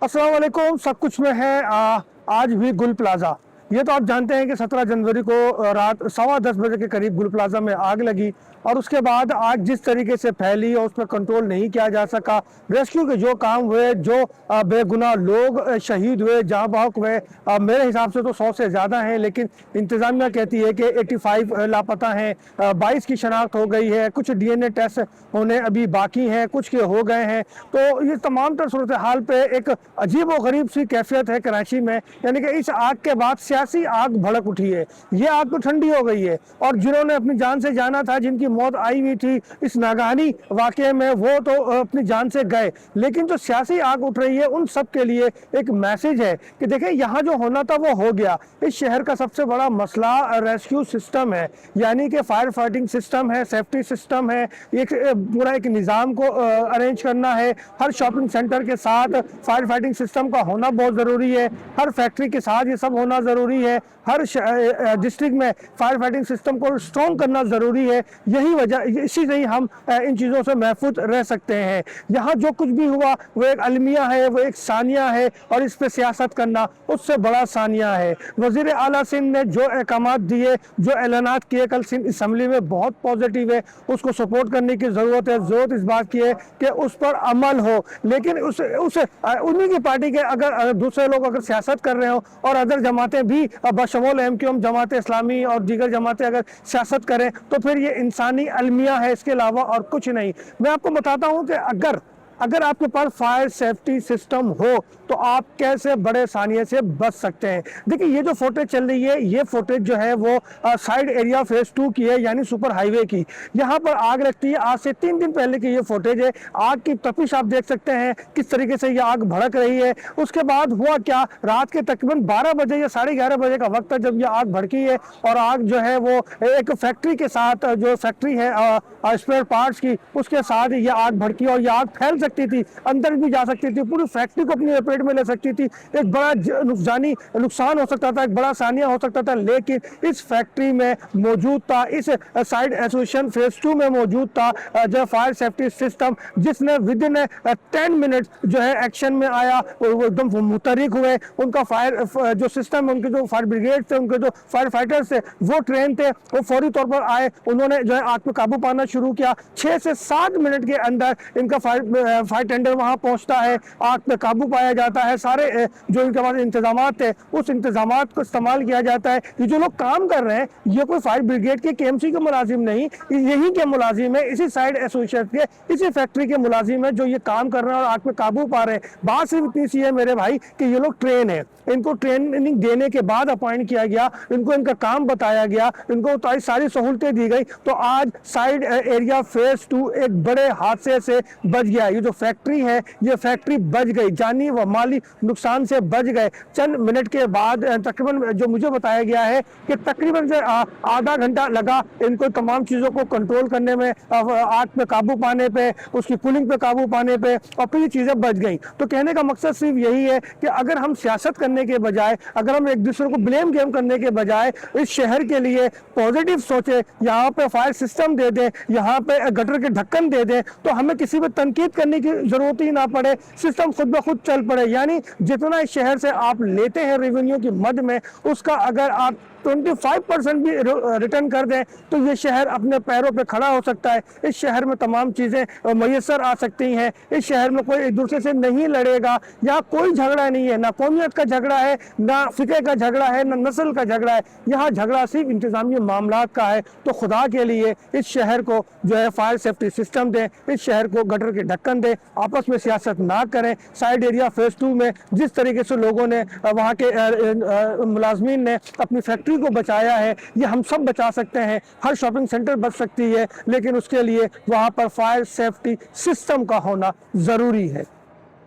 अस्सलाम वालेकुम। सब कुछ में है आज भी गुल प्लाजा। ये तो आप जानते हैं कि 17 जनवरी को रात 10:15 बजे के करीब गुल प्लाजा में आग लगी और उसके बाद आग जिस तरीके से फैली और उस पर कंट्रोल नहीं किया जा सका। रेस्क्यू के जो काम हुए, जो बेगुनाह लोग शहीद हुए, जहाँ बहक हुए, मेरे हिसाब से तो 100 से ज़्यादा हैं, लेकिन इंतज़ामिया कहती है कि 85 लापता हैं। 22 की शनाख्त हो गई है, कुछ DNA टेस्ट होने अभी बाकी हैं, कुछ के हो गए हैं। तो ये तमाम तर सूरत हाल पे एक अजीब व गरीब सी कैफियत है कराची में, यानी कि इस आग के बाद सियासी आग भड़क उठी है। ये आग तो ठंडी हो गई है और जिन्होंने अपनी जान से जाना था, जिनकी मौत आई हुई थी इस नागहानी वाक़े में, वो तो अपनी जान से गए। लेकिन जो सियासी आग उठ रही है उन सब के लिए एक मैसेज है कि देखिए, यहाँ जो होना था वो हो गया। इस शहर का सबसे बड़ा मसला रेस्क्यू सिस्टम है, यानी कि फायर फाइटिंग सिस्टम है, सेफ्टी सिस्टम है। एक पूरा एक निज़ाम को अरेंज करना है। हर शॉपिंग सेंटर के साथ फायर फाइटिंग सिस्टम का होना बहुत ज़रूरी है। हर फैक्ट्री के साथ ये सब होना ज़रूरी है। हर डिस्ट्रिक्ट में फायर फाइटिंग सिस्टम को स्ट्रॉन्ग करना ज़रूरी है। यही वजह, इसी से ही हम इन चीज़ों से महफूज रह सकते हैं। यहाँ जो कुछ भी हुआ वो एक अलमिया है, वो एक सानिया है, और इस पर सियासत करना उससे बड़ा सानिया है। वज़ीर आला सिंध ने जो अहकामात दिए, जो ऐलानात किए कल सिंध असम्बली में, बहुत पॉजिटिव है। उसको सपोर्ट करने की ज़रूरत है। ज़रूरत इस बात की है कि उस पर अमल हो। लेकिन उन्हीं की पार्टी के अगर दूसरे लोग अगर सियासत कर रहे हो और अदर जमातें भी बशमूल MQM, जमात इस्लामी और दीगर जमातें अगर सियासत करें, तो फिर ये इंसानी अलमिया है, इसके अलावा और कुछ नहीं। मैं आपको बताता हूँ कि अगर आपके पास फायर सेफ्टी सिस्टम हो तो आप कैसे बड़े सानिए से बच सकते हैं। देखिए, ये जो फुटेज चल रही है, ये फुटेज जो है वो साइड एरिया फेज 2 की है, यानी सुपर हाईवे की। यहाँ पर आग लगती है, आज से 3 दिन पहले की ये फुटेज है। आग की तपिश आप देख सकते हैं, किस तरीके से ये आग भड़क रही है। उसके बाद हुआ क्या, रात के तकरीबन 12 बजे या 11:30 बजे का वक्त है जब ये आग भड़की है। और आग जो है वो एक फैक्ट्री के साथ, जो फैक्ट्री है स्पेयर पार्ट्स की, उसके साथ ये आग भड़की और ये आग फैल सकती थी, अंदर भी जा सकती थी, पूरी फैक्ट्री को अपनी लपेट में ले सकती थी। एक बड़ा नुकसान हो सकता था, एक बड़ा सानिया हो सकता था। लेकिन इस फैक्ट्री में मौजूद था, इस साइड एसोसिएशन फेज 2 में मौजूद था जो फायर सेफ्टी सिस्टम, जिसने विद इन 10 मिनट जो है एक्शन में आया। वो एकदम मुतहरिक हुए। उनका फायर जो सिस्टम है, उनके जो फायर ब्रिगेड थे, उनके जो फायर फाइटर्स थे, वो ट्रेन थे, वो फौरी तौर पर आए। उन्होंने जो है आग पे काबू पाना शुरू किया। 6 से 7 मिनट के अंदर इनका फायर टेंडर वहां पहुंचता है, आग पे काबू पाया जाता है। सारे जो इनके पास इंतजामात थे, उस इंतजामात को इस्तेमाल किया जाता है। ये जो लोग काम कर रहे हैं, ये कोई फायर ब्रिगेड के KMC के मुलाजिम नहीं, यही के मुलाजिम है, इसी साइड एसोसिएशन के, इसी फैक्ट्री के मुलाजिम है जो ये काम कर रहे हैं और आग पे काबू पा रहे हैं। बात सिर्फ इतनी सी है मेरे भाई कि ये लोग ट्रेन है, इनको ट्रेनिंग देने के बाद अपॉइंट किया गया, इनको इनका काम बताया गया, इनको सारी सहूलतें दी गई, तो आज साइड एरिया फेज 2 एक बड़े हादसे से बच गया। ये जो फैक्ट्री है, ये फैक्ट्री बच गई, जानी व माली नुकसान से बच गए। चंद मिनट के बाद तकरीबन जो मुझे बताया गया है कि तकरीबन से आधा घंटा लगा इनको तमाम चीज़ों को कंट्रोल करने में, आग पे काबू पाने पे, उसकी कूलिंग पे काबू पाने पे, और फिर ये चीज़ें बच गई। तो कहने का मकसद सिर्फ यही है कि अगर हम सियासत करने के बजाय, अगर हम एक दूसरे को ब्लेम गेम करने के बजाय इस शहर के लिए पॉजिटिव सोचे, यहाँ पे फायर सिस्टम दे दें, यहाँ पे गटर के ढक्कन दे दें, तो हमें किसी पे तनकीद करने की जरूरत ही ना पड़े, सिस्टम खुद ब खुद चल पड़े। यानी जितना इस शहर से आप लेते हैं रेवेन्यू की मद में, उसका अगर आप 25% भी रिटर्न कर दें तो ये शहर अपने पैरों पे खड़ा हो सकता है। इस शहर में तमाम चीज़ें मैसर आ सकती हैं। इस शहर में कोई एक दूसरे से नहीं लड़ेगा, यहाँ कोई झगड़ा नहीं है, ना कौमियत का झगड़ा है, ना फिक्र का झगड़ा है, ना नस्ल का झगड़ा है। यहाँ झगड़ा सिर्फ इंतजामी मामलात का है। तो खुदा के लिए इस शहर को जो है फायर सेफ्टी सिस्टम दें, इस शहर को गटर के ढक्कन दें, आपस में सियासत ना करें। साइड एरिया फेज 2 में जिस तरीके से लोगों ने, वहाँ के मुलाजमीन ने अपनी फैक्ट्री को बचाया है, ये हम सब बचा सकते हैं। हर शॉपिंग सेंटर बच सकती है, लेकिन उसके लिए वहां पर फायर सेफ्टी सिस्टम का होना जरूरी है।